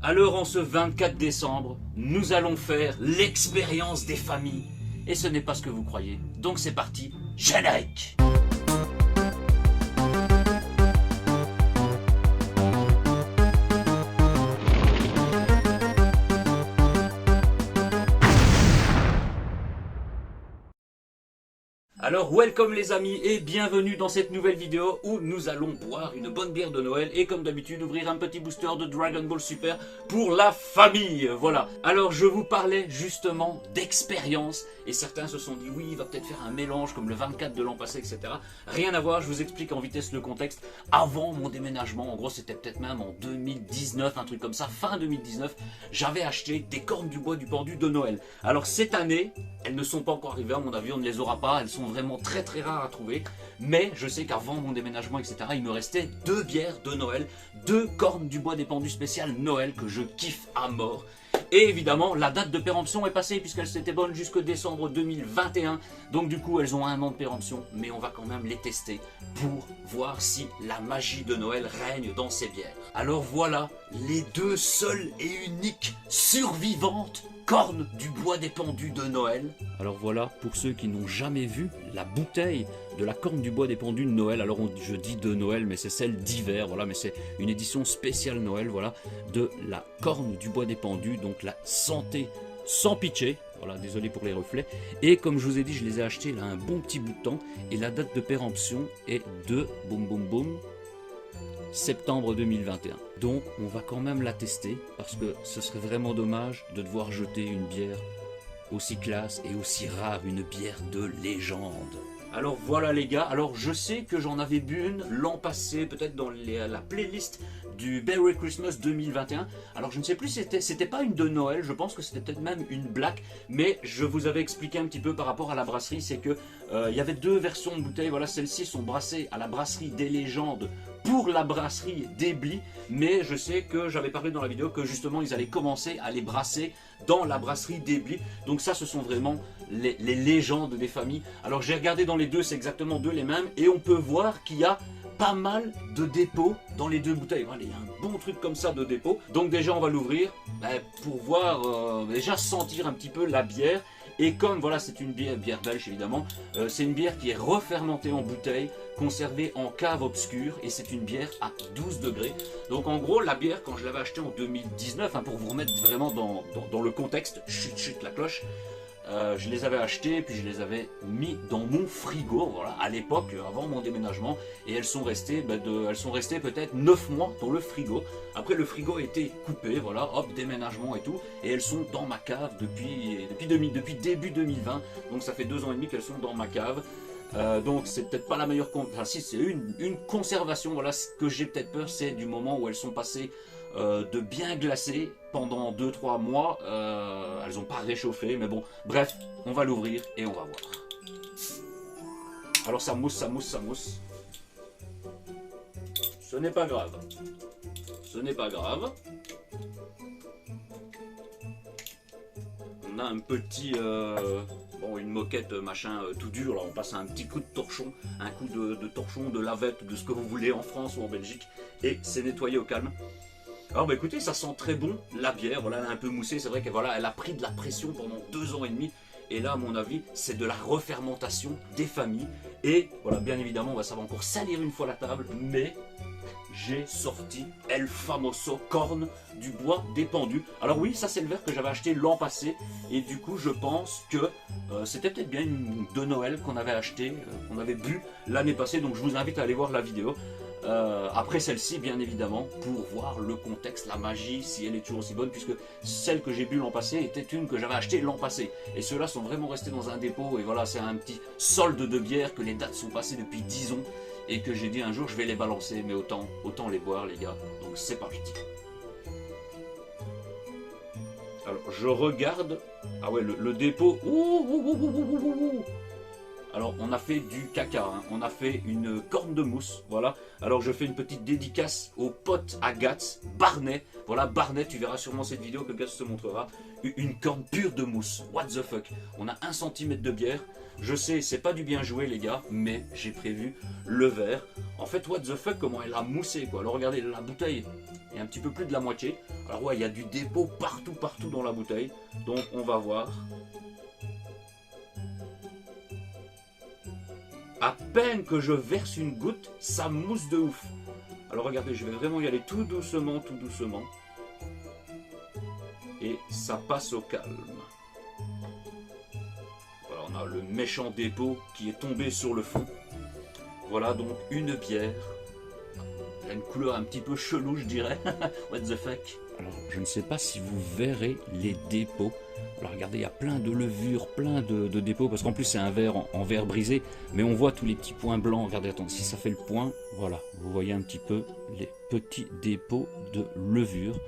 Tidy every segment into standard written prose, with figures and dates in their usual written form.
Alors en ce 24 décembre, nous allons faire l'expérience des familles. Et ce n'est pas ce que vous croyez. Donc c'est parti, générique! Alors welcome les amis et bienvenue dans cette nouvelle vidéo où nous allons boire une bonne bière de Noël et comme d'habitude ouvrir un petit booster de Dragon Ball Super pour la famille, voilà. Alors je vous parlais justement d'expérience et certains se sont dit oui il va peut-être faire un mélange comme le 24 de l'an passé etc. Rien à voir, je vous explique en vitesse le contexte. Avant mon déménagement, en gros c'était peut-être même en 2019, un truc comme ça, fin 2019, j'avais acheté des cornes du bois du pendu de Noël. Alors cette année, elles ne sont pas encore arrivées à mon avis, on ne les aura pas, elles sont vraiment très rares à trouver, mais je sais qu'avant mon déménagement etc il me restait 2 bières de Noël, 2 cornes du bois des pendus spéciales Noël que je kiffe à mort. Et évidemment la date de péremption est passée puisqu'elles étaient bonnes jusqu'au décembre 2021, donc du coup elles ont 1 an de péremption, mais on va quand même les tester pour voir si la magie de Noël règne dans ces bières. Alors voilà les 2 seules et uniques survivantes cornes du bois des pendus de Noël. Alors voilà, pour ceux qui n'ont jamais vu la bouteille de la corne du bois des pendus de Noël, alors je dis de Noël mais c'est celle d'hiver, voilà, mais c'est une édition spéciale Noël, voilà, de la corne du bois des pendus, donc la santé sans pitcher, voilà, désolé pour les reflets, et comme je vous ai dit, je les ai achetés là un bon petit bout de temps, et la date de péremption est de, boum boum boum, septembre 2021. Donc on va quand même la tester parce que ce serait vraiment dommage de devoir jeter une bière aussi classe et aussi rare, une bière de légende. Alors voilà les gars, alors je sais que j'en avais bu une l'an passé, peut-être dans la playlist du Merry Christmas 2021. Alors je ne sais plus, c'était pas une de Noël, je pense que c'était peut-être même une black, mais je vous avais expliqué un petit peu par rapport à la brasserie, c'est que il y avait 2 versions de bouteilles, voilà, celles-ci sont brassées à la brasserie des légendes pour la brasserie d'Ebly, mais je sais que j'avais parlé dans la vidéo que justement ils allaient commencer à les brasser dans la brasserie d'Ebly. Donc ça ce sont vraiment les légendes des familles. Alors j'ai regardé dans les 2, c'est exactement 2 les mêmes, et on peut voir qu'il y a pas mal de dépôts dans les 2 bouteilles. Voilà, il y a un bon truc comme ça de dépôt. Donc déjà on va l'ouvrir pour voir, déjà sentir un petit peu la bière. Et comme voilà c'est une bière belge évidemment, c'est une bière qui est refermentée en bouteille, conservée en cave obscure, et c'est une bière à 12 degrés. Donc en gros la bière quand je l'avais achetée en 2019, hein, pour vous remettre vraiment dans le contexte, chut la cloche, je les avais achetées puis je les avais mis dans mon frigo, voilà, à l'époque avant mon déménagement, et elles sont restées peut-être 9 mois dans le frigo. Après le frigo a été coupé, voilà, hop, déménagement et tout, et elles sont dans ma cave depuis début 2020, donc ça fait 2 ans et demi qu'elles sont dans ma cave. Donc c'est peut-être pas la meilleure, enfin si c'est une conservation, voilà, ce que j'ai peut-être peur c'est du moment où elles sont passées de bien glacées pendant 2-3 mois, elles n'ont pas réchauffé, mais bon, bref, on va l'ouvrir et on va voir. Alors ça mousse, ce n'est pas grave, on a un petit, bon, une moquette machin tout dur, là on passe un petit coup de torchon, un coup de torchon, de lavette, de ce que vous voulez en France ou en Belgique, et c'est nettoyé au calme. Alors bah écoutez, ça sent très bon la bière, voilà, elle est un peu moussée, c'est vrai qu'elle voilà, elle a pris de la pression pendant 2 ans et demi, et là à mon avis c'est de la refermentation des familles, et voilà, bien évidemment ça va encore salir une fois la table, mais j'ai sorti El Famoso corne du bois des pendus. Alors oui, ça c'est le verre que j'avais acheté l'an passé, et du coup je pense que c'était peut-être bien une de Noël qu'on avait acheté, qu'on avait bu l'année passée, donc je vous invite à aller voir la vidéo. Après celle-ci bien évidemment, pour voir le contexte, la magie, si elle est toujours aussi bonne, puisque celle que j'ai bu l'an passé était une que j'avais achetée l'an passé, et ceux-là sont vraiment restés dans un dépôt, et voilà, c'est un petit solde de bière que les dates sont passées depuis 10 ans, et que j'ai dit un jour je vais les balancer, mais autant les boire les gars, donc c'est parti. Alors je regarde, ah ouais le dépôt, Alors on a fait du caca, hein. On a fait une corne de mousse, voilà. Alors je fais une petite dédicace au pote à Gats, Barnet. Voilà, Barnet, tu verras sûrement cette vidéo que Gats te montrera. Une corne pure de mousse, what the fuck. On a 1 cm de bière. Je sais, c'est pas du bien joué les gars, mais j'ai prévu le verre. En fait, what the fuck, comment elle a moussé quoi. Alors regardez, la bouteille est un petit peu plus de la moitié. Alors ouais, il y a du dépôt partout dans la bouteille. Donc on va voir. À peine que je verse une goutte, ça mousse de ouf. Alors regardez, je vais vraiment y aller tout doucement. Et ça passe au calme. Voilà, on a le méchant dépôt qui est tombé sur le fond. Voilà donc une bière. Elle a une couleur un petit peu chelou, je dirais. What the fuck. Alors, je ne sais pas si vous verrez les dépôts. Alors, regardez, il y a plein de levures, plein de dépôts, parce qu'en plus, c'est un verre en verre brisé, mais on voit tous les petits points blancs. Regardez, attendez, si ça fait le point, voilà, vous voyez un petit peu les petits dépôts de levure.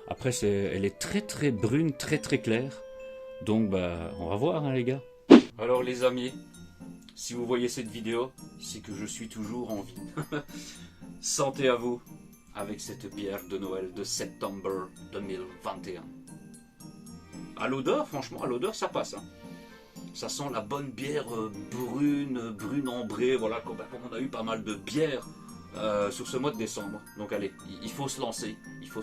Après, elle est très brune, très claire. Donc, bah, on va voir, hein, les gars. Alors, les amis, si vous voyez cette vidéo, c'est que je suis toujours en vie. Santé à vous avec cette bière de Noël de septembre 2021. À l'odeur, franchement, à l'odeur, ça passe. Hein. Ça sent la bonne bière brune ambrée, voilà, comme on a eu pas mal de bières sur ce mois de décembre. Donc allez, il faut se lancer, les gars.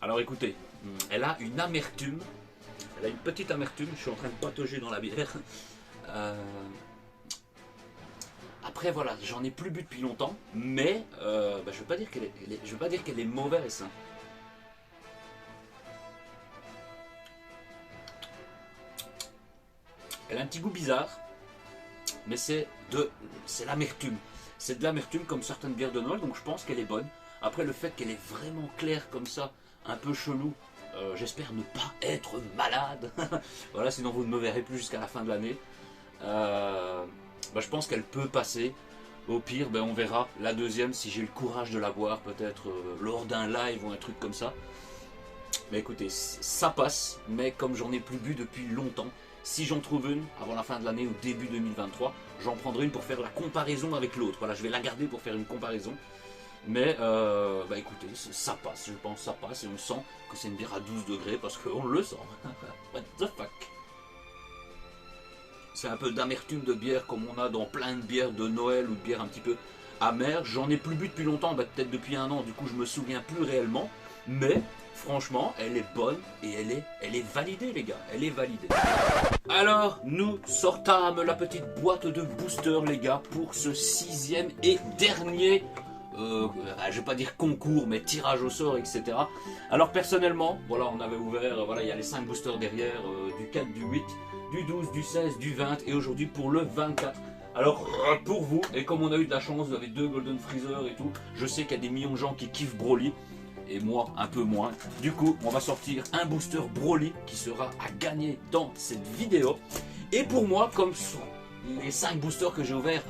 Alors écoutez, elle a une amertume. Elle a une petite amertume, je suis en train de patauger dans la bière. Après voilà, j'en ai plus bu depuis longtemps, mais je veux pas dire qu'elle est mauvaise. Hein. Elle a un petit goût bizarre, mais c'est l'amertume. C'est de l'amertume comme certaines bières de Noël, donc je pense qu'elle est bonne. Après le fait qu'elle est vraiment claire comme ça, un peu chelou, j'espère ne pas être malade. Voilà, sinon vous ne me verrez plus jusqu'à la fin de l'année. Je pense qu'elle peut passer. Au pire, on verra la deuxième si j'ai le courage de la boire, peut-être lors d'un live ou un truc comme ça. Mais écoutez, ça passe, mais comme j'en ai plus bu depuis longtemps, si j'en trouve une avant la fin de l'année ou début 2023, j'en prendrai une pour faire la comparaison avec l'autre. Voilà, je vais la garder pour faire une comparaison. Mais écoutez, ça passe, je pense ça passe et on sent que c'est une bière à 12 degrés parce qu'on le sent. What the fuck. C'est un peu d'amertume de bière comme on a dans plein de bières de Noël ou de bières un petit peu amères. J'en ai plus bu depuis longtemps, peut-être depuis 1 an, du coup je me souviens plus réellement. Mais franchement, elle est bonne et elle est validée les gars, elle est validée. Alors, nous sortâmes la petite boîte de booster les gars pour ce 6e et dernier... je vais pas dire concours mais tirage au sort etc. Alors personnellement voilà on avait ouvert, voilà il y a les 5 boosters derrière, du 4, du 8, du 12, du 16, du 20 et aujourd'hui pour le 24. Alors pour vous, et comme on a eu de la chance, vous avez 2 Golden Freezer et tout, je sais qu'il y a des millions de gens qui kiffent Broly et moi un peu moins. Du coup on va sortir un booster Broly qui sera à gagner dans cette vidéo. Et pour moi, comme sur les 5 boosters que j'ai ouverts,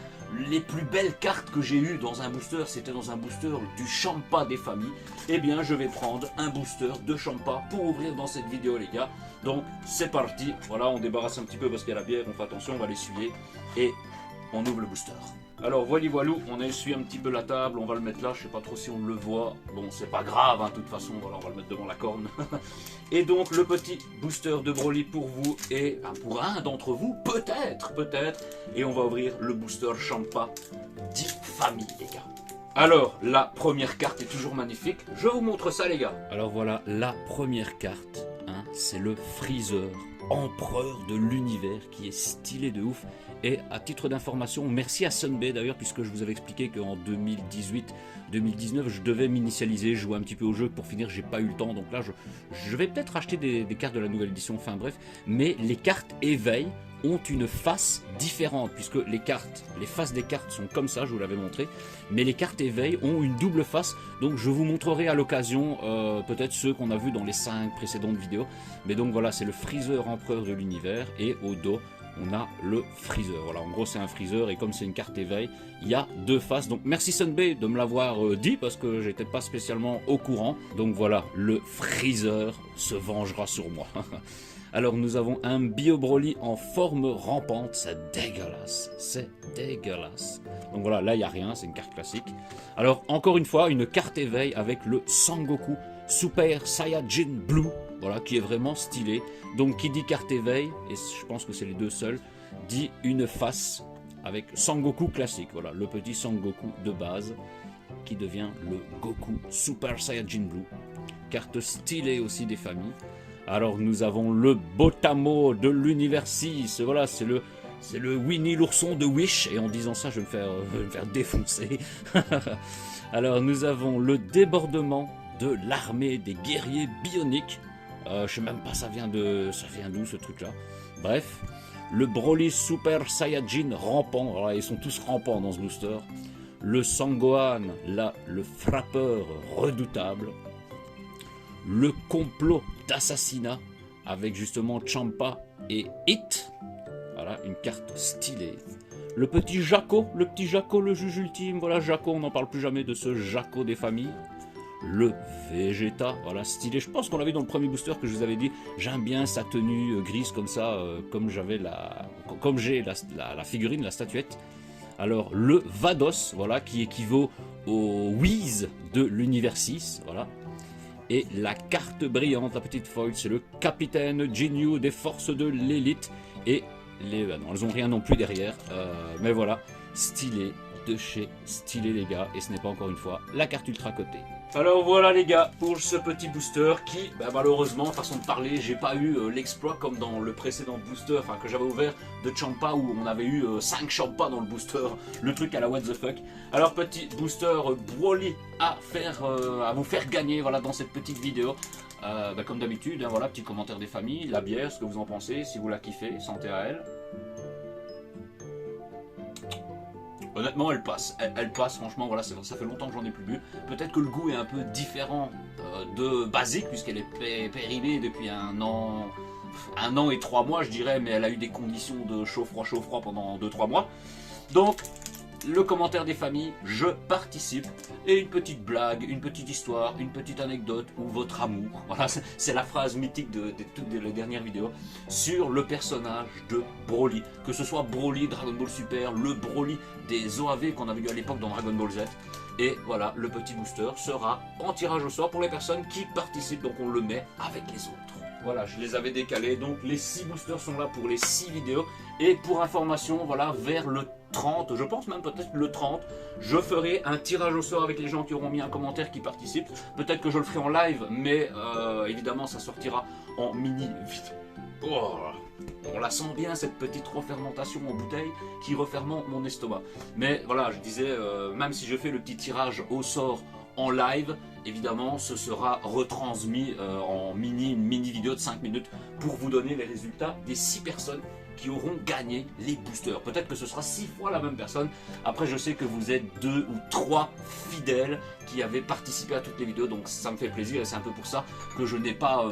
les plus belles cartes que j'ai eues dans un booster, c'était dans un booster du Champa des familles. Eh bien, je vais prendre un booster de Champa pour ouvrir dans cette vidéo, les gars. Donc, c'est parti. Voilà, on débarrasse un petit peu parce qu'il y a la bière, on fait attention, on va l'essuyer. Et on ouvre le booster. Alors, voilou, on a essuyé un petit peu la table, on va le mettre là, je sais pas trop si on le voit. Bon, c'est pas grave, hein, de toute façon, voilà, on va le mettre devant la corne. Et donc, le petit booster de Broly pour vous et pour un d'entre vous, peut-être. Et on va ouvrir le booster Champa 10 familles, les gars. Alors, la première carte est toujours magnifique. Je vous montre ça, les gars. Alors voilà, la première carte, hein, c'est le Freezer, empereur de l'univers, qui est stylé de ouf. Et à titre d'information, merci à Sunbay d'ailleurs, puisque je vous avais expliqué qu'en 2018-2019, je devais m'initialiser, jouer un petit peu au jeu. Pour finir, j'ai pas eu le temps. Donc là, je vais peut-être acheter des cartes de la nouvelle édition, enfin bref. Mais les cartes éveil ont une face différente, puisque les faces des cartes sont comme ça, je vous l'avais montré. Mais les cartes éveil ont une double face. Donc je vous montrerai à l'occasion, peut-être ceux qu'on a vus dans les 5 précédentes vidéos. Mais donc voilà, c'est le Freezer empereur de l'univers. Et au dos, on a le freezer. Voilà, en gros c'est un freezer et comme c'est une carte éveil, il y a 2 faces. Donc merci Sunbay de me l'avoir dit parce que j'étais pas spécialement au courant. Donc voilà, le freezer se vengera sur moi. Alors nous avons un Bio Broly en forme rampante, c'est dégueulasse, c'est dégueulasse. Donc voilà, là il n'y a rien, c'est une carte classique. Alors encore une fois, une carte éveil avec le Sangoku Super Saiyajin Blue, voilà, qui est vraiment stylé. Donc qui dit carte éveil, et je pense que c'est les 2 seuls, dit une face avec Sangoku classique, voilà, le petit Sangoku de base, qui devient le Goku Super Saiyajin Blue. Carte stylée aussi des familles. Alors nous avons le Botamo de l'univers 6, voilà, c'est le Winnie l'ourson de Wish, et en disant ça je vais me faire défoncer. Alors nous avons le débordement de l'armée des guerriers bioniques, je sais même pas ça vient d'où ce truc là, bref, le Broly Super Saiyajin rampant, voilà, ils sont tous rampants dans ce booster, le Sangohan, là, le frappeur redoutable, le complot d'assassinat avec justement Champa et Hit, voilà, une carte stylée. Le petit Jaco, le juge ultime, voilà, Jaco, on n'en parle plus jamais de ce Jaco des familles. Le Vegeta, voilà, stylé, je pense qu'on l'a vu dans le premier booster que je vous avais dit, j'aime bien sa tenue grise comme ça, comme j'ai la figurine, la statuette. Alors le Vados, voilà, qui équivaut au Whis de l'univers 6, voilà. Et la carte brillante, la petite foil, c'est le capitaine Jinyu des forces de l'élite. Et non, elles ont rien non plus derrière. Mais voilà, stylé de chez stylé les gars. Et ce n'est pas encore une fois la carte ultra cotée. Alors voilà les gars, pour ce petit booster qui, malheureusement, façon de parler, j'ai pas eu l'exploit comme dans le précédent booster, enfin que j'avais ouvert de Champa où on avait eu 5 Champa dans le booster, le truc à la what the fuck. Alors petit booster Broly à vous faire gagner, voilà, dans cette petite vidéo. Comme d'habitude, hein, voilà, petit commentaire des familles, la bière, ce que vous en pensez, si vous la kiffez, santé à elle. Honnêtement, elle passe. Elle passe, franchement, voilà, ça fait longtemps que j'en ai plus bu. Peut-être que le goût est un peu différent de basique, puisqu'elle est périmée depuis un an et 3 mois, je dirais, mais elle a eu des conditions de chaud-froid pendant 2-3 mois. Donc, le commentaire des familles, je participe, et une petite blague, une petite histoire, une petite anecdote, ou votre amour, voilà, c'est la phrase mythique de toutes les dernières vidéos, sur le personnage de Broly, que ce soit Broly, Dragon Ball Super, le Broly des OAV qu'on avait eu à l'époque dans Dragon Ball Z, et voilà, le petit booster sera en tirage au sort pour les personnes qui participent, donc on le met avec les autres. Voilà, je les avais décalés, donc les 6 boosters sont là pour les 6 vidéos, et pour information, voilà, vers le 30, je pense même peut-être le 30, je ferai un tirage au sort avec les gens qui auront mis un commentaire qui participent. Peut-être que je le ferai en live, mais évidemment ça sortira en mini vidéo. Oh, on la sent bien cette petite refermentation en bouteille qui refermente mon estomac. Mais voilà, je disais, même si je fais le petit tirage au sort en live, évidemment ce sera retransmis en mini vidéo de 5 minutes pour vous donner les résultats des 6 personnes qui auront gagné les boosters. Peut-être que ce sera 6 fois la même personne. Après, je sais que vous êtes 2 ou 3 fidèles qui avaient participé à toutes les vidéos, donc ça me fait plaisir et c'est un peu pour ça que je n'ai pas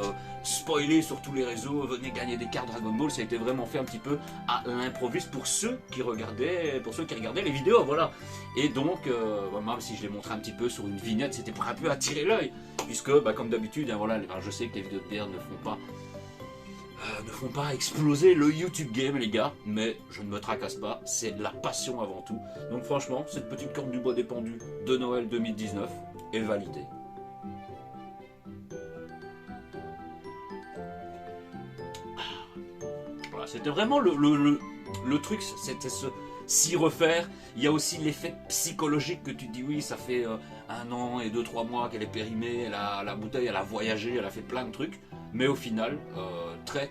spoilé sur tous les réseaux, venez gagner des cartes Dragon Ball. Ça a été vraiment fait un petit peu à l'improviste pour ceux qui regardaient les vidéos, voilà. Et donc, même si je les montrais un petit peu sur une vignette, c'était pour un peu attirer l'œil, puisque, comme d'habitude, hein, voilà, je sais que les vidéos de bière ne font pas exploser le YouTube game les gars, mais je ne me tracasse pas, c'est la passion avant tout. Donc franchement, cette petite corne du bois dépendu de Noël 2019 est validée. Voilà, c'était vraiment le truc, c'était s'y refaire. Il y a aussi l'effet psychologique que tu dis oui, ça fait 1 an et 2-3 mois qu'elle est périmée, la bouteille elle a voyagé, elle a fait plein de trucs. Mais au final, très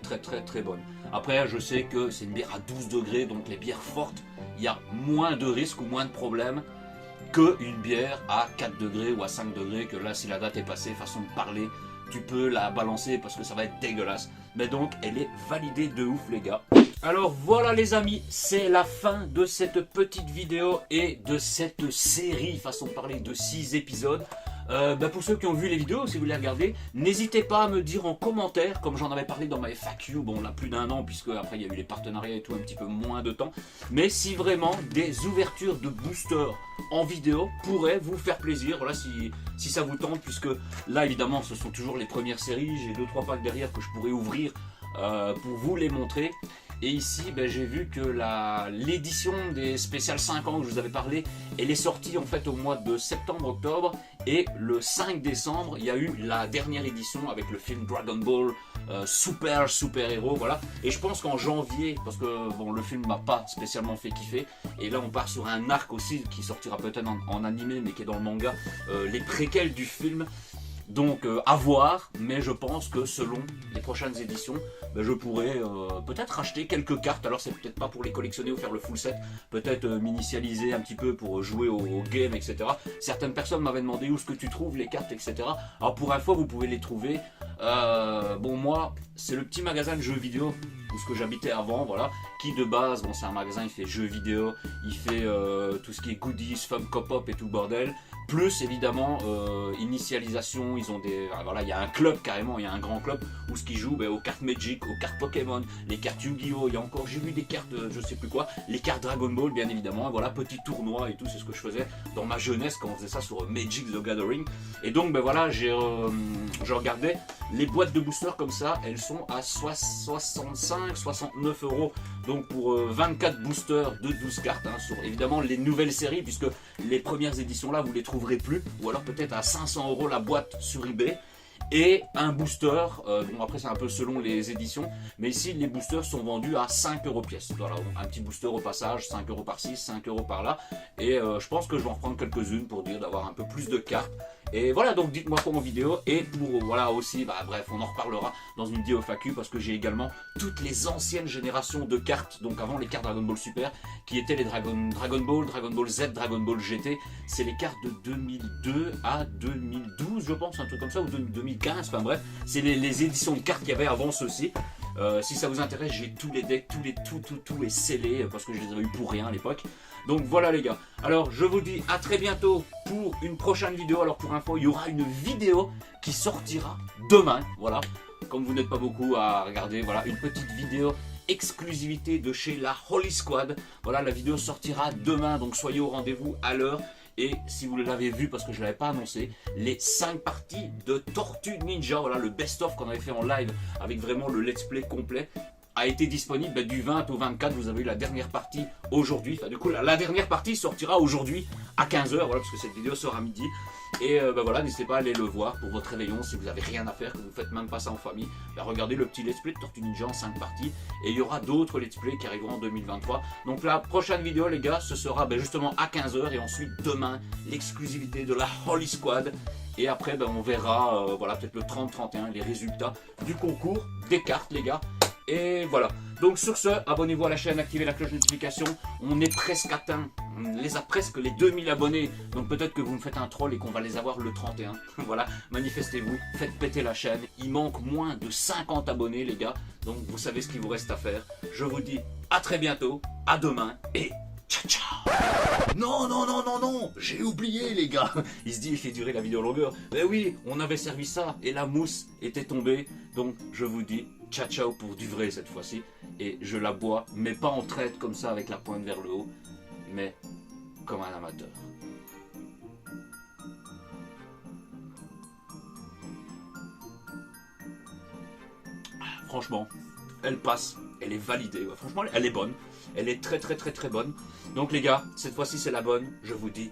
bonne. Après, je sais que c'est une bière à 12 degrés, donc les bières fortes, il y a moins de risques ou moins de problèmes qu'une bière à 4 degrés ou à 5 degrés, que là, si la date est passée, façon de parler, tu peux la balancer parce que ça va être dégueulasse. Mais donc, elle est validée de ouf, les gars. Alors voilà les amis, c'est la fin de cette petite vidéo et de cette série, façon de parler, de 6 épisodes. Pour ceux qui ont vu les vidéos, si vous les regardez, n'hésitez pas à me dire en commentaire, comme j'en avais parlé dans ma FAQ, bon on a plus d'un an puisque après il y a eu les partenariats et tout, un petit peu moins de temps, mais si vraiment des ouvertures de boosters en vidéo pourraient vous faire plaisir, voilà, si ça vous tente, puisque là évidemment ce sont toujours les premières séries, j'ai 2-3 packs derrière que je pourrais ouvrir pour vous les montrer. Et ici, j'ai vu que l'édition des spéciales 5 ans que je vous avais parlé, elle est sortie en fait au mois de septembre-octobre. Et le 5 décembre, il y a eu la dernière édition avec le film Dragon Ball super héros, voilà. Et je pense qu'en janvier, parce que bon, le film m'a pas spécialement fait kiffer, et là on part sur un arc aussi qui sortira peut-être en animé, mais qui est dans le manga, les préquels du film. Donc à voir, mais je pense que selon les prochaines éditions, je pourrais peut-être acheter quelques cartes. Alors c'est peut-être pas pour les collectionner ou faire le full set, peut-être m'initialiser un petit peu pour jouer au game, etc. Certaines personnes m'avaient demandé où est-ce que tu trouves les cartes, etc. Alors pour info, vous pouvez les trouver. Bon, moi, c'est le petit magasin de jeux vidéo où ce que j'habitais avant, voilà, qui de base, bon, c'est un magasin, il fait jeux vidéo, il fait tout ce qui est goodies, Funko Pop et tout bordel. Plus évidemment initialisation, ils ont des, voilà, il y a un club carrément, il y a un grand club où ce qu'ils jouent aux cartes Magic, aux cartes Pokémon, les cartes Yu-Gi-Oh, il y a encore, j'ai vu des cartes je sais plus quoi, les cartes Dragon Ball bien évidemment, voilà, petit tournoi et tout, c'est ce que je faisais dans ma jeunesse quand on faisait ça sur Magic the Gathering. Et donc voilà, je regardais les boîtes de boosters comme ça, elles sont à 65-69 €. Donc pour 24 boosters de 12 cartes, hein, sur évidemment les nouvelles séries, puisque les premières éditions là vous les trouverez plus, ou alors peut-être à 500 € la boîte sur eBay. Et un booster, bon après c'est un peu selon les éditions, mais ici les boosters sont vendus à 5 € pièce. Voilà, un petit booster au passage, 5 € par-ci, 5 € par-là. Et je pense que je vais en reprendre quelques-unes pour dire d'avoir un peu plus de cartes. Et voilà, donc dites-moi quoi en vidéo. Et pour, voilà aussi, bref, on en reparlera dans une vidéo FAQ, parce que j'ai également toutes les anciennes générations de cartes, donc avant les cartes Dragon Ball Super, qui étaient les Dragon Ball, Dragon Ball Z, Dragon Ball GT. C'est les cartes de 2002 à 2012, je pense, un truc comme ça, ou 2015, enfin bref. C'est les éditions de cartes qu'il y avait avant ceci. Si ça vous intéresse, j'ai tous les decks, tout est scellé, parce que je les avais eu pour rien à l'époque. Donc voilà les gars, alors je vous dis à très bientôt pour une prochaine vidéo. Alors pour info, il y aura une vidéo qui sortira demain, voilà. Comme vous n'êtes pas beaucoup à regarder, voilà, une petite vidéo exclusivité de chez la Holy Squad. Voilà, la vidéo sortira demain, donc soyez au rendez-vous à l'heure. Et si vous l'avez vu, parce que je ne l'avais pas annoncé, les 5 parties de Tortue Ninja, voilà, le best-of qu'on avait fait en live avec vraiment le let's play complet, a été disponible du 20 au 24. Vous avez eu la dernière partie aujourd'hui. Enfin, du coup, la dernière partie sortira aujourd'hui à 15 h, voilà, parce que cette vidéo sort à midi. Et voilà, n'hésitez pas à aller le voir pour votre réveillon si vous n'avez rien à faire, que vous ne faites même pas ça en famille. Regardez le petit let's play de Tortue Ninja en 5 parties. Et il y aura d'autres let's play qui arriveront en 2023. Donc la prochaine vidéo, les gars, ce sera justement à 15 h. Et ensuite, demain, l'exclusivité de la Holy Squad. Et après, on verra, voilà, peut-être le 30-31, les résultats du concours des cartes, les gars. Et voilà, donc sur ce, abonnez-vous à la chaîne, activez la cloche de notification. On est presque atteint, on les a presque les 2000 abonnés. Donc peut-être que vous me faites un troll et qu'on va les avoir le 31. Voilà, manifestez-vous, faites péter la chaîne. Il manque moins de 50 abonnés les gars. Donc vous savez ce qu'il vous reste à faire. Je vous dis à très bientôt, à demain et ciao ciao. Non, j'ai oublié les gars. Il se dit il fait durer la vidéo longueur. Mais oui, on avait servi ça et la mousse était tombée. Donc je vous dis ciao ciao pour du vrai cette fois-ci. Et je la bois, mais pas en traite comme ça avec la pointe vers le haut, mais comme un amateur. Franchement, elle passe, elle est validée. Ouais, franchement, elle est bonne. Elle est très bonne. Donc les gars, cette fois-ci c'est la bonne. Je vous dis